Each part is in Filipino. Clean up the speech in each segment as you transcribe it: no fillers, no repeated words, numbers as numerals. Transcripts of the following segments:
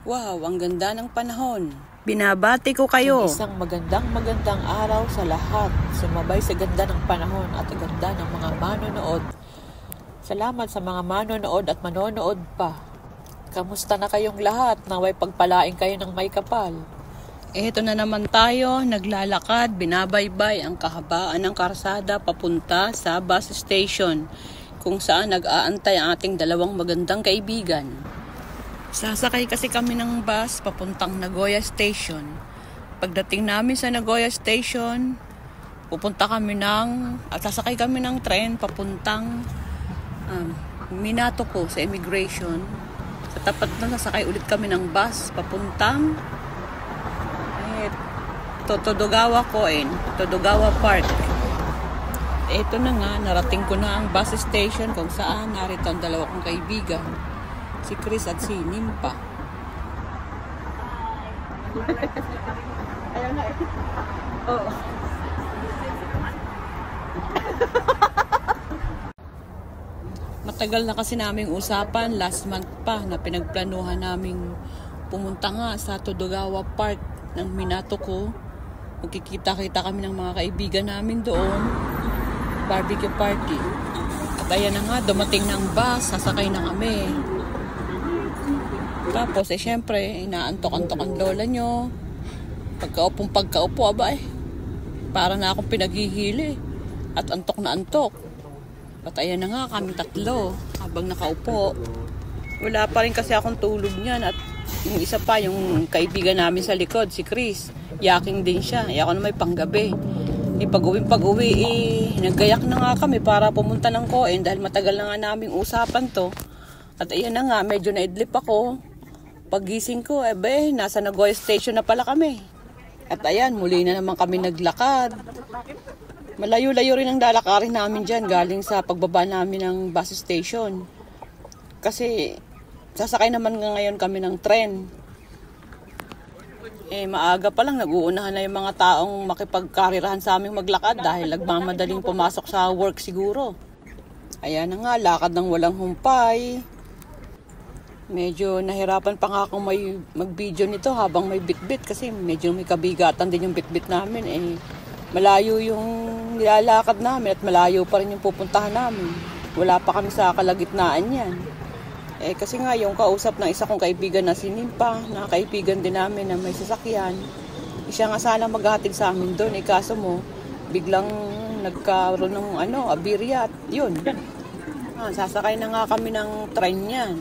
Wow, ang ganda ng panahon. Binabati ko kayo. Isang magandang araw sa lahat. Sumabay sa ganda ng panahon at ganda ng mga manonood. Salamat sa mga manonood at manonood pa. Kamusta na kayong lahat? Naway pagpalain kayo ng may kapal. Eto na naman tayo, naglalakad, binabaybay ang kahabaan ng karsada papunta sa bus station, kung saan nag-aantay ang ating dalawang magandang kaibigan. Sasakay kasi kami ng bus papuntang Nagoya Station. Pagdating namin sa Nagoya Station, sasakay kami ng tren papuntang Minato ko sa immigration. Sa tapat na sasakay ulit kami ng bus papuntang Todogawa Park. Ito na nga, narating ko na ang bus station kung saan narito ang dalawa kong kaibigan, si Chris at si Nimpa. Ayaw na eh. Oo. Matagal na kasi naming usapan, last month pa, na pinagplanuhan naming pumunta nga sa Todogawa Park ng Minato ko. Magkikita-kita kami ng mga kaibigan namin doon. Barbecue party. At ayan na nga, dumating ng bus, sasakay na kami. Tapos syempre, inaantok-antok ang lola nyo. Pagkaupo, para na akong pinaghihili. At antok na antok. At ayan na nga, kami tatlo, habang nakaupo. Wala pa rin kasi akong tulog niyan. At yung isa pa, yung kaibigan namin sa likod, si Chris, yaking din siya. Ako na may panggabi. Pag-uwi, naggayak na nga kami para pumunta ng Coen dahil matagal na nga naming usapan to. At ayan na nga, medyo naidlip ako. Paggising ko, nasa Nagoya Station na pala kami. At ayan, muli na naman kami naglakad. Malayo-layo rin ang lalakarin namin dyan galing sa pagbaba namin ng bus station. Kasi sasakay naman ngayon kami ng tren. Maaga pa lang, nag-uunahan na yung mga taong makipagkarirahan sa aming maglakad dahil nagmamadaling pumasok sa work siguro. Ayan na nga, lakad ng walang humpay. Medyo nahirapan pa nga akong mag-video nito habang may bitbit kasi medyo may kabigatan din yung bitbit namin. Malayo yung nilalakad namin at malayo pa rin yung pupuntahan namin. Wala pa kami sa kalagitnaan yan. Kasi nga yung kausap ng isa kong kaibigan na si Nimpa, na kaibigan din namin na may sasakyan, siya nga sana maghatid sa amin doon. Kaso mo, biglang nagkaroon ng aberya at yun. Sasakay na nga kami ng train yan.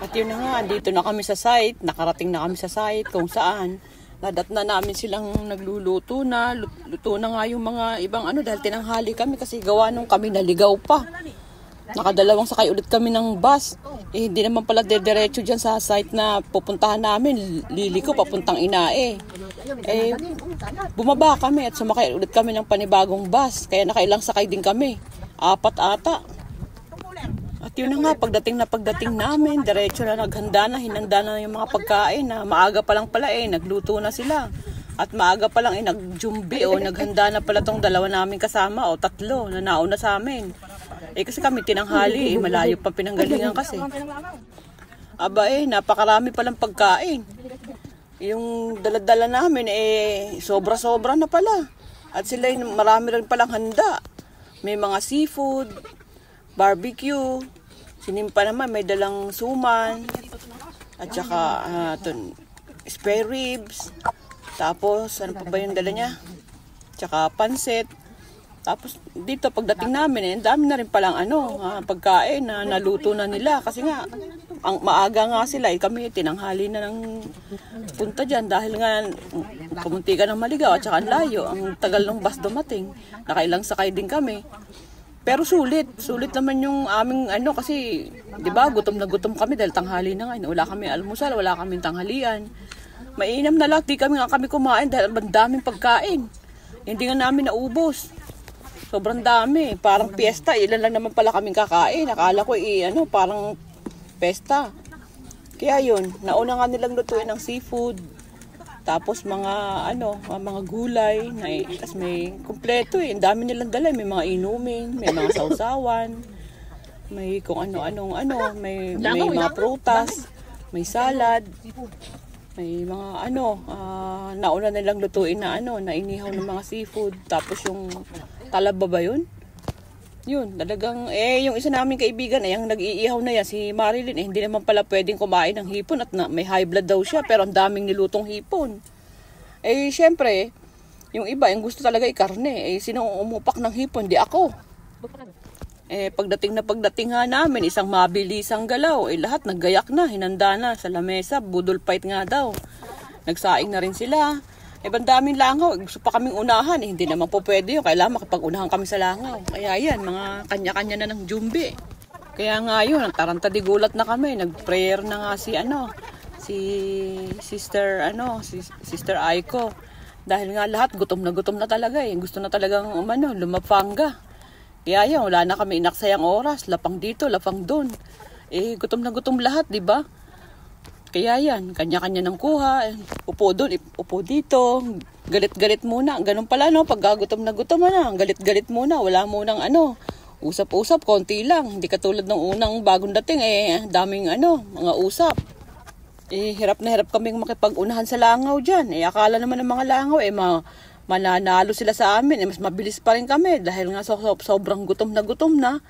At yun na nga, dito na kami sa site, nakarating na kami sa site kung saan nadat na namin silang nagluluto na. Luto na nga yung mga ibang dahil tinanghali kami kasi gawa nung kami naligaw pa. Nakadalawang sakay ulit kami ng bus. Hindi naman pala diretso dyan sa site na pupuntahan namin. Liliko papuntang Inae. Bumaba kami at sumakay ulit kami ng panibagong bus. Kaya nakailang sakay din kami. 4 ata. At yun na nga, pagdating namin, diretso na hinanda na yung mga pagkain na maaga pa lang pala nagluto na sila. At maaga pa lang nagjumbi naghanda na pala tong dalawa namin kasama tatlo na nauna sa amin. Kasi kami tinanghali, malayo pa pinanggalingan kasi. Napakarami palang pagkain. Yung dala-dala namin, sobra-sobra na pala. At sila, marami rin palang handa. May mga seafood, barbecue, sinimpa naman, may dalang suman, at saka spare ribs. Tapos, ano pa ba yung dala niya? Tsaka pansit. Tapos dito pagdating namin dami na rin palang pagkain na naluto na nila kasi nga ang maaga nga sila kami tinanghali na ng punta diyan dahil nga pumunti ka ng Maligaw at saka ang layo, ang tagal ng bus dumating. Nakailang sakay din kami. Pero sulit naman yung aming kasi 'di ba gutom na gutom kami dahil tanghali na nga, wala kami almusal, wala kaming tanghalian. Mainam na lang, di kami kumain dahil ang daming pagkain. Hindi nga namin naubos. Sobrang dami. Parang piyesta. Ilan lang naman pala kaming kakain. Akala ko parang pesta. Kaya yun, nauna nga nilang lutuin ng seafood. Tapos mga gulay. Tapos may kumpleto Ang dami nilang dala. May mga inumin, may mga sausawan, may kung ano-anong may mga prutas. may salad, may mga nauna nilang lutuin na na inihaw ng mga seafood. Tapos yung talaba ba yun? Yun, talagang, yung isa naming kaibigan, yung nag-iihaw na yan, si Marilyn, hindi naman pala pwedeng kumain ng hipon at may high blood daw siya, pero ang daming nilutong hipon. Syempre, yung iba, yung gusto talaga karne. Sino umupak ng hipon? Di ako. Pagdating nga namin, isang mabilisang galaw. Lahat naggayak na, hinanda na sa lamesa, budol fight nga daw. Nagsaing na rin sila. Bandaming langaw, gusto pa kaming unahan. Hindi naman po pwede yun, kailangan makipag-unahan kami sa langaw. Kaya yan, mga kanya-kanya na ng jumbi. Kaya nga yun, nagtarantadigulat na kami. Nag-prayer na nga si Sister Aiko. Dahil nga lahat gutom na talaga Gusto na talagang lumapanga. Kaya yan, wala na kami inaksayang oras. Lapang dito, lapang doon. Gutom na gutom lahat, di ba? Kaya yan, kanya-kanya ng kuha. Upo doon, upo dito. Galit-galit muna. Ganun pala, no? Pag gutom na, galit-galit muna. Wala munang usap-usap, konti lang. Hindi katulad ng unang bagong dating, daming mga usap. Hirap na hirap kaming makipag-unahan sa langaw dyan. Akala naman ng mga langaw, mananalo sila sa amin. Mas mabilis pa rin kami dahil nga sobrang gutom na.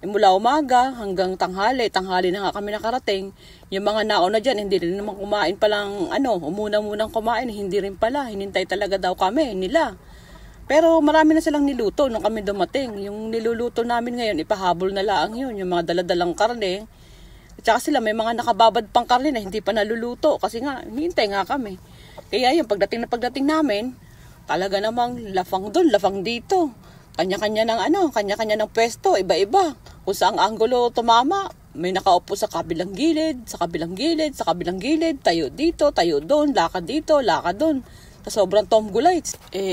Mula umaga hanggang tanghali na nga kami nakarating. Yung mga nauna dyan, hindi rin naman kumain palang, umuna-munang kumain, hindi rin pala. Hinintay talaga daw kami, nila. Pero marami na silang niluto nung kami dumating. Yung niluluto namin ngayon, ipahabol na lang yun. Yung mga daladalang karne. At saka sila, may mga nakababad pang karne na hindi pa naluluto. Kasi nga, hinintay nga kami. Kaya yung pagdating namin, talaga namang lafang doon, lafang dito. Kanya-kanya ng pwesto, iba-iba. Kung saang anggulo tumama, may nakaupo sa kabilang gilid, tayo dito, tayo doon, lakad dito, lakad doon. Sa sobrang tomgulay.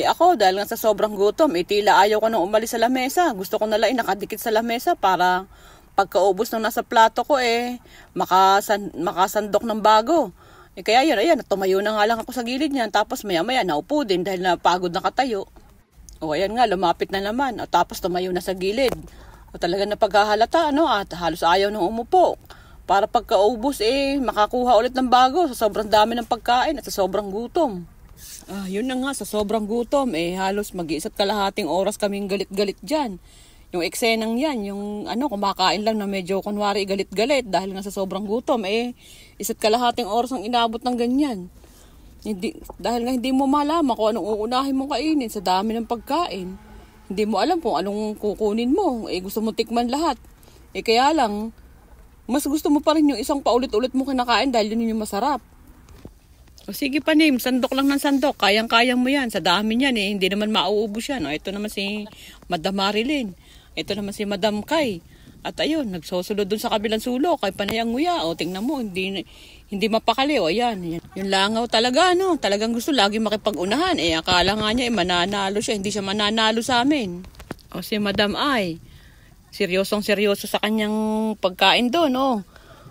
Ako, dahil nga sa sobrang gutom, tila ayaw ko nang umalis sa lamesa. Gusto ko nalang nakadikit sa lamesa para pagkaubos nung nasa plato ko, makasandok ng bago. Kaya yun, tumayo na nga lang ako sa gilid niyan. Tapos maya-maya, naupo din dahil napagod na katayo. Ayan nga, lumapit na naman. Tapos tumayo na sa gilid. Talaga napaghahalata, at halos ayaw nang umupo. Para pagkaubos, makakuha ulit ng bago sa sobrang dami ng pagkain at sa sobrang gutom. Yun na nga, sa sobrang gutom, halos mag-iisa't kalahating oras kaming galit-galit dyan. Yung eksenang yan, yung kumakain lang na medyo kunwari galit-galit dahil nga sa sobrang gutom, isa't kalahating oras ang inabot ng ganyan. Dahil nga hindi mo malaman kung anong uunahin mong kainin sa dami ng pagkain. Hindi mo alam kung anong kukunin mo. Gusto mo tikman lahat. Kaya lang, mas gusto mo pa rin yung isang paulit-ulit mo kinakain dahil yun yung masarap. Sige pa, Nim, sandok lang ng sandok. Kayang-kaya mo yan. Sa dami niyan, hindi naman mauubos yan. Ito naman si Madam Marilyn. Ito naman si Madam Kay. At ayun, nagsusunod dun sa kabilang sulok kay Panayang Nguya. Tingnan mo, hindi mapakali. Ayan. Yung langaw talaga, talagang gusto lagi makipag-unahan. Akala nga niya, mananalo siya. Hindi siya mananalo sa amin. Si Madam Ay, seryosong-seryoso sa kanyang pagkain doon.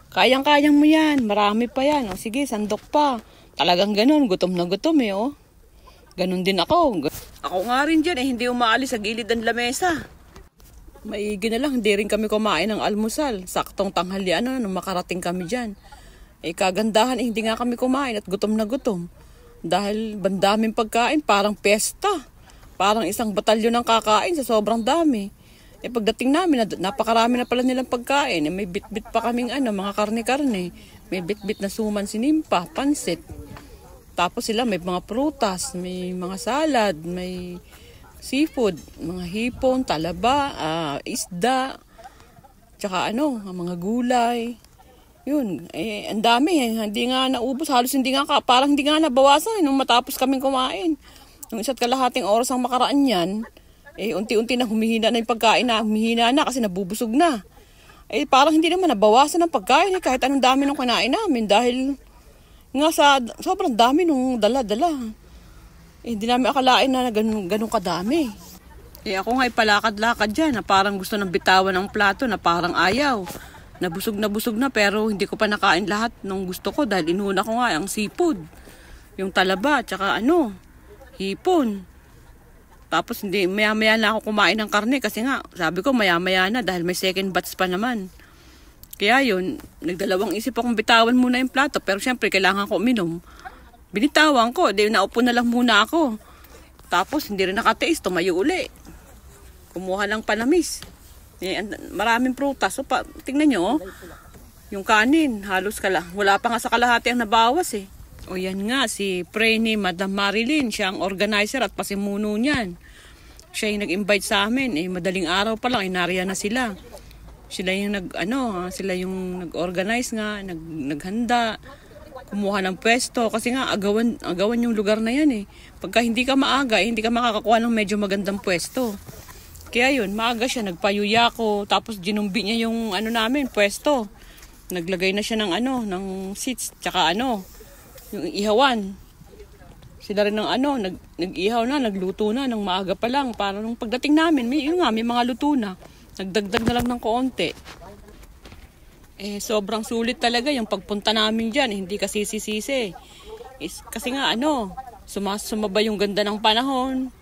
Kayang-kayang mo yan. Marami pa yan. Sige, sandok pa. Talagang ganun, gutom na gutom Ganun din ako. Ako nga rin dyan, hindi umaalis sa gilid ng lamesa. Maigi na lang, hindi rin kami kumain ng almusal. Saktong tanghalian nung makarating kami dyan. Kagandahan, hindi nga kami kumain at gutom na gutom. Dahil bandaming pagkain, parang pesta. Parang isang batalyon ng kakain sa sobrang dami. Pagdating namin, napakarami na pala nilang pagkain. May bit-bit pa kaming mga karne-karne. May bit-bit na suman sinimpa, pansit. Tapos sila may mga prutas, may mga salad, may seafood, mga hipon, talaba, isda, tsaka mga gulay. Yun, ang dami hindi nga naubos, halos parang hindi nga nabawasan nung matapos kaming kumain. Nung isa't kalahating oras ang makaraan yan, unti-unti na humihina na yung pagkain humihina na kasi nabubusog na. Parang hindi naman nabawasan ng pagkain kahit anong dami nung kinain namin dahil nga sa sobrang dami nung dala-dala. Hindi namin akalain na ganun kadami. Ako nga palakad-lakad dyan na parang gusto ng bitawan ng plato na parang ayaw. Nabusog na pero hindi ko pa nakain lahat nung gusto ko dahil inuna ko nga ang seafood. Yung talaba, tsaka hipon. Tapos maya-maya na ako kumain ng karne kasi nga sabi ko maya-maya na dahil may second batch pa naman. Kaya yun, nagdalawang isip akong bitawan muna yung plato, pero syempre kailangan ko uminom. Binitawan ko, di naupo na lang muna ako. Tapos hindi rin nakatiis, tumayo uli. Kumuha ng panamis. Maraming prutas. So, tingnan nyo, yung kanin, halos wala pa nga sa kalahati ang nabawas eh. O yan nga, si Preni, Madam Marilyn, siya ang organizer at pasimuno niyan. Siya yung nag-invite sa amin, madaling araw pa lang, nariyan na sila. Sila yung sila yung nag-organize nga, naghanda, kumuha ng pwesto kasi nga agawan yung lugar na yan eh. Pagka hindi ka maaga, hindi ka makakakuha ng medyo magandang pwesto. Kaya yun, maaga siya, nagpayuya ko, tapos ginumbi niya yung namin, pwesto. Naglagay na siya ng seats, tsaka yung ihawan. Sila rin nag-ihaw na, nagluto na ng maaga pa lang. Para nung pagdating namin, may mga luto na. Nagdagdag na lang ng konti. Sobrang sulit talaga yung pagpunta namin dyan. Hindi kasi sisisi. Kasi nga sumabay yung ganda ng panahon.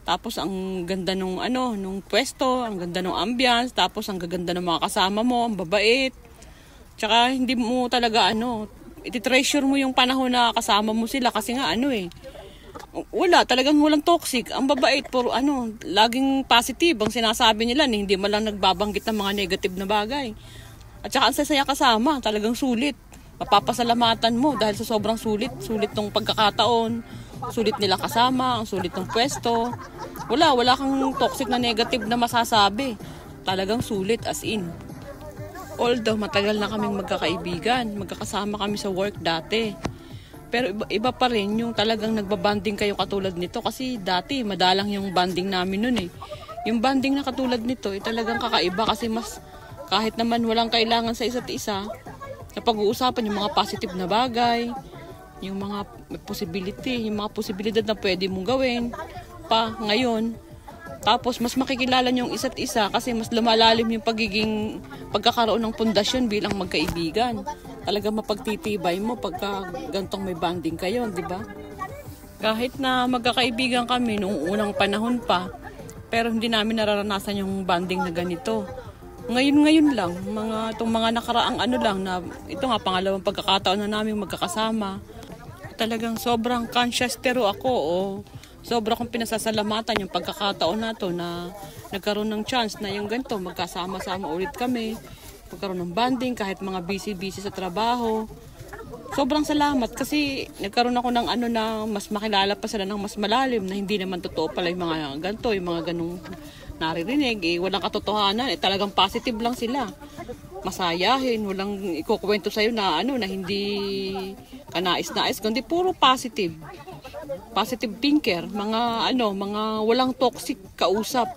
Tapos ang ganda nung pwesto, ang ganda ng ambience, tapos ang gaganda ng mga kasama mo, ang babait. Tsaka hindi mo talaga iti-treasure mo yung panahon na kasama mo sila kasi nga talagang walang toxic. Ang babait, puro laging positive ang sinasabi nila, hindi man lang nagbabanggit ng mga negative na bagay. At saka ang sasaya kasama, talagang sulit. Mapapasalamatan mo dahil sa sobrang sulit ng pagkakataon, sulit nila kasama, ang sulit ng pwesto. Wala kang toxic na negative na masasabi. Talagang sulit as in. Although matagal na kaming magkakaibigan, magkakasama kami sa work dati. Pero iba pa rin yung talagang nagbabanding kayo katulad nito kasi dati madalang yung banding namin nun eh. Yung banding na katulad nito talagang kakaiba kasi mas kahit naman walang kailangan sa isa't isa, napag-uusapan yung mga positive na bagay, yung mga possibility, yung mga posibilidad na pwede mong gawin pa ngayon. Tapos mas makikilala niyo yung isa't isa kasi mas lumalalim yung pagkakaroon ng pundasyon bilang magkaibigan. Talaga mapagtitibay mo pagka gantong may bonding kayo, di ba? Kahit na magkakaibigan kami noong unang panahon pa, pero hindi namin nararanasan yung bonding na ganito. Ngayon lang, itong mga nakaraang na ito nga pangalawang pagkakataon na namin magkakasama. Talagang sobrang conscious pero ako sobra kong pinasasalamatan yung pagkakataon na to na nagkaroon ng chance na yung ganito, magkasama-sama ulit kami, magkaroon ng bonding kahit mga busy sa trabaho. Sobrang salamat kasi nagkaroon ako ng na mas makilala pa sila ng mas malalim na hindi naman totoo pala yung mga ganito, yung mga ganong naririnig. Walang katotohanan, talagang positive lang sila. Masayahin, walang ikukwento sa'yo na na hindi kanais-nais, kundi puro positive. Positive thinker, mga walang toxic kausap.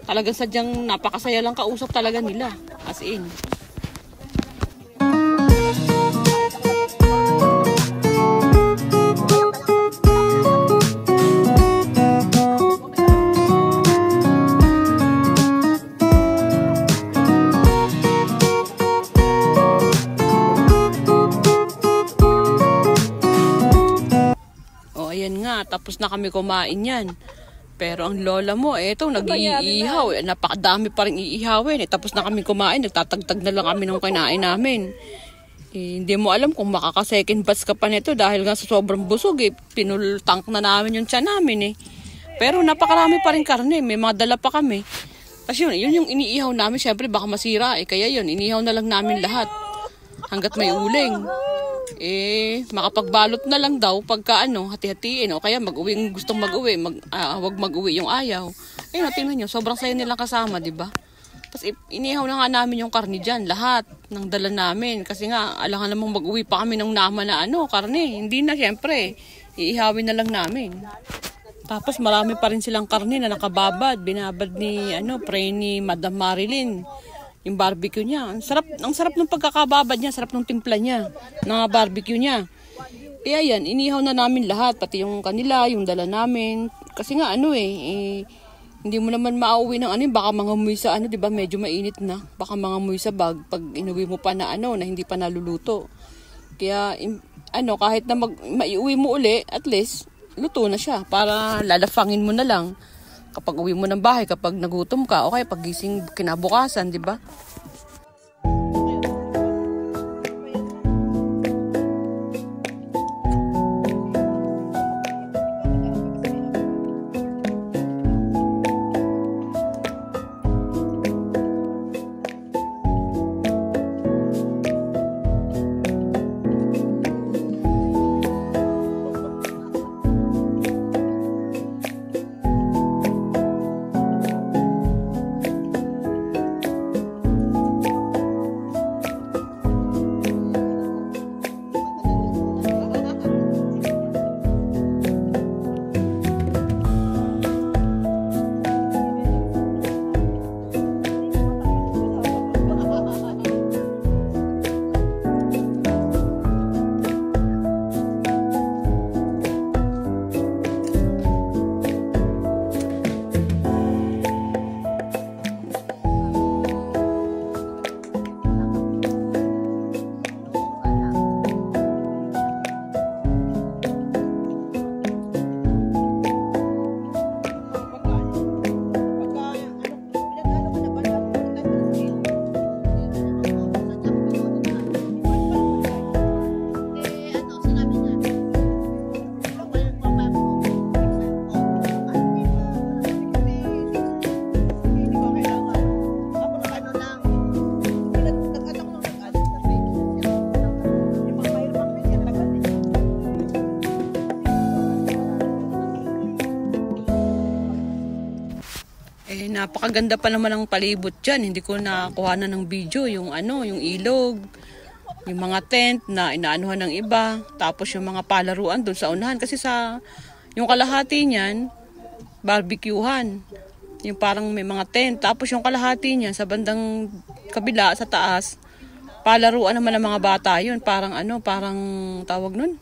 Talagang sadyang napakasaya lang kausap talaga nila. As in. Ayan nga, tapos na kami kumain yan. Pero ang lola mo, nag-iihaw. Napakadami pa rin iihawin. Tapos na kami kumain, nagtatagtag na lang kami ng kinain namin. Hindi mo alam kung makaka-second batch ka pa nito dahil nga sa sobrang busog. Pinultank na namin yung tiyan namin. Pero napakarami pa rin karne. May mga dala pa kami. Tapos yun yung iniihaw namin. Siyempre baka masira. Kaya yun, iniihaw na lang namin lahat. Hanggat may uling. Makapagbalot na lang daw pagka hati-hatiin o kaya mag-uwi yung gustong mag-uwi, wag mag-uwi yung ayaw. Tingnan nyo, sobrang saya nilang kasama, di ba? Tapos inihaw na nga namin yung karne dyan, lahat ng dala namin. Kasi nga, alangan namang mag-uwi pa kami ng nama na karne. Hindi na, syempre, iihawin na lang namin. Tapos marami pa rin silang karne na nakababad, binabad ni Preni, Madam Marilyn. Yung barbecue niya. Ang sarap ng pagkakababad niya, sarap ng timpla niya, ng barbecue niya. Kaya yan, inihaw na namin lahat, pati yung kanila, yung dala namin. Kasi nga hindi mo naman mauwi ng baka mangamoy sa di ba, medyo mainit na. Baka mangamoy sa bag pag inuwi mo pa na na hindi pa naluluto. Kaya kahit na maiuwi mo uli, at least luto na siya para lalafangin mo na lang. Kapag uwi mo ng bahay, kapag nagutom ka, o kaya pag gising kinabukasan, di ba? napakaganda pa naman ng palibot dyan. Hindi ko nakuha na ng video yung yung ilog, yung mga tent na inaanuhan ng iba, tapos yung mga palaruan doon sa unahan. Kasi yung kalahati niyan, barbecuehan. Yung parang may mga tent. Tapos yung kalahati niyan sa bandang kabila, sa taas, palaruan naman ng mga bata yun. Parang parang tawag nun,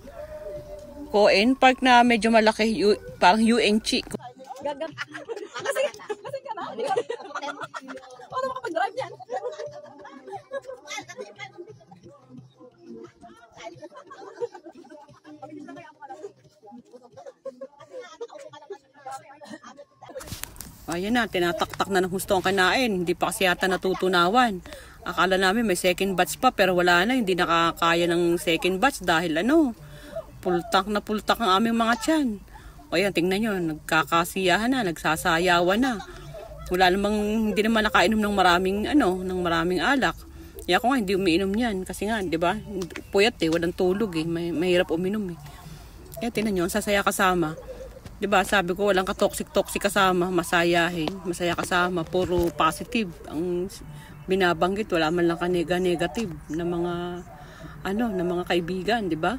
Coen Park na medyo malaki, parang UNC. Kasi ka na. Ano makapag-drive yan? Ayan na, tinataktak na ng husto ang kanain. Hindi pa kasi yata natutunawan. Akala namin may second batch pa, pero wala na. Hindi nakakaya ng second batch dahil pultak na pultak ang aming mga tiyan. O yan, tingnan nyo, nagkakasiyahan na, nagsasayawan na. Hindi naman nakainom ng maraming alak. Kaya ako nga, hindi umiinom yan. Kasi nga, di ba, puyat walang tulog mahirap uminom Kaya tingnan nyo, sasaya kasama. Di ba, sabi ko, walang ka-toxic kasama, masaya kasama, puro positive. Ang binabanggit, wala man lang ka-negative na mga kaibigan, di ba?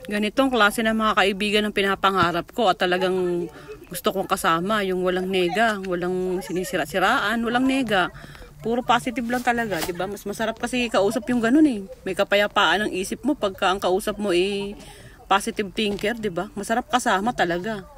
Ganitong klase ng mga kaibigan ang pinapangarap ko at talagang gusto kong kasama, yung walang nega, walang sinisira-siraan, walang nega. Puro positive lang talaga, 'di ba? Mas masarap kasi kausap yung ganun May kapayapaan ang isip mo pagka ang kausap mo positive thinker, 'di ba? Masarap kasama talaga.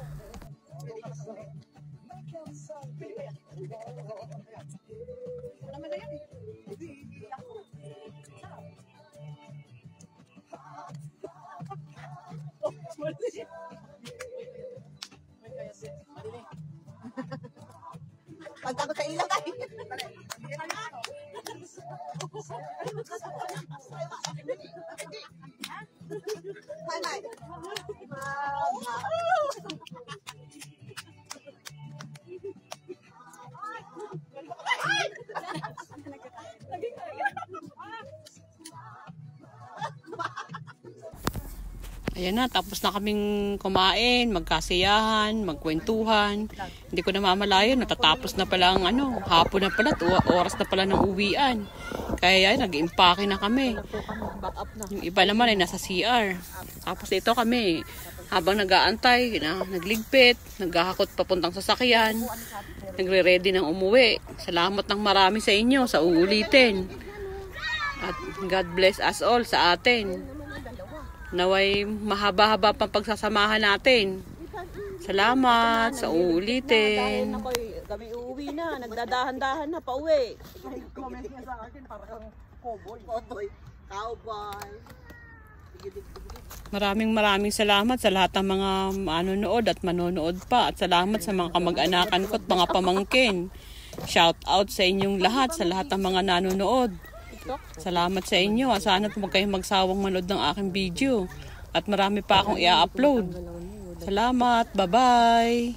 Pagkakot sa ilaw tayo. Ayan na, tapos na kaming kumain, magkasiyahan, magkwentuhan. Hindi ko na mamalayan, natatapos na pala ang hapon na pala, oras na pala ng uwian. Kaya nag-impake na kami. Yung iba naman ay nasa CR. Tapos ito kami, habang nag-aantay, nagligpit, naghahakot papuntang sasakyan, nagre-ready ng umuwi. Salamat ng marami sa inyo sa uulitin. At God bless us all sa atin. Naway mahaba-haba pang pagsasamahan natin. Salamat sa uulitin. Kami uuwi na, nagdadahan-dahan na pauwi. Cowboy. Maraming salamat sa lahat ng mga manonood at manonood pa. At salamat sa mga kamag-anakan ko at mga pamangkin. Shout out sa inyong lahat, sa lahat ng mga nanonood. Salamat sa inyo. Sana huwag kayong magsawang manood ng aking video. At marami pa akong i-upload. Salamat. Bye-bye.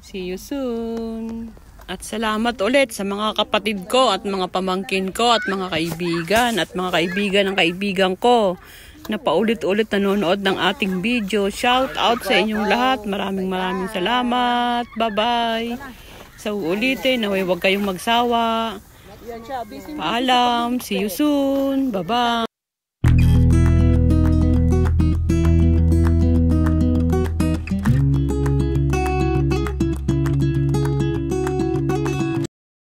See you soon. At salamat ulit sa mga kapatid ko at mga pamangkin ko at mga kaibigan at mga kaibigan ng kaibigan ko na paulit-ulit nanonood ng ating video. Shout out sa inyong lahat. Maraming salamat. Bye-bye. Sa uulitin, naway huwag kayong magsawa. Paalam. See you soon. Bye-bye.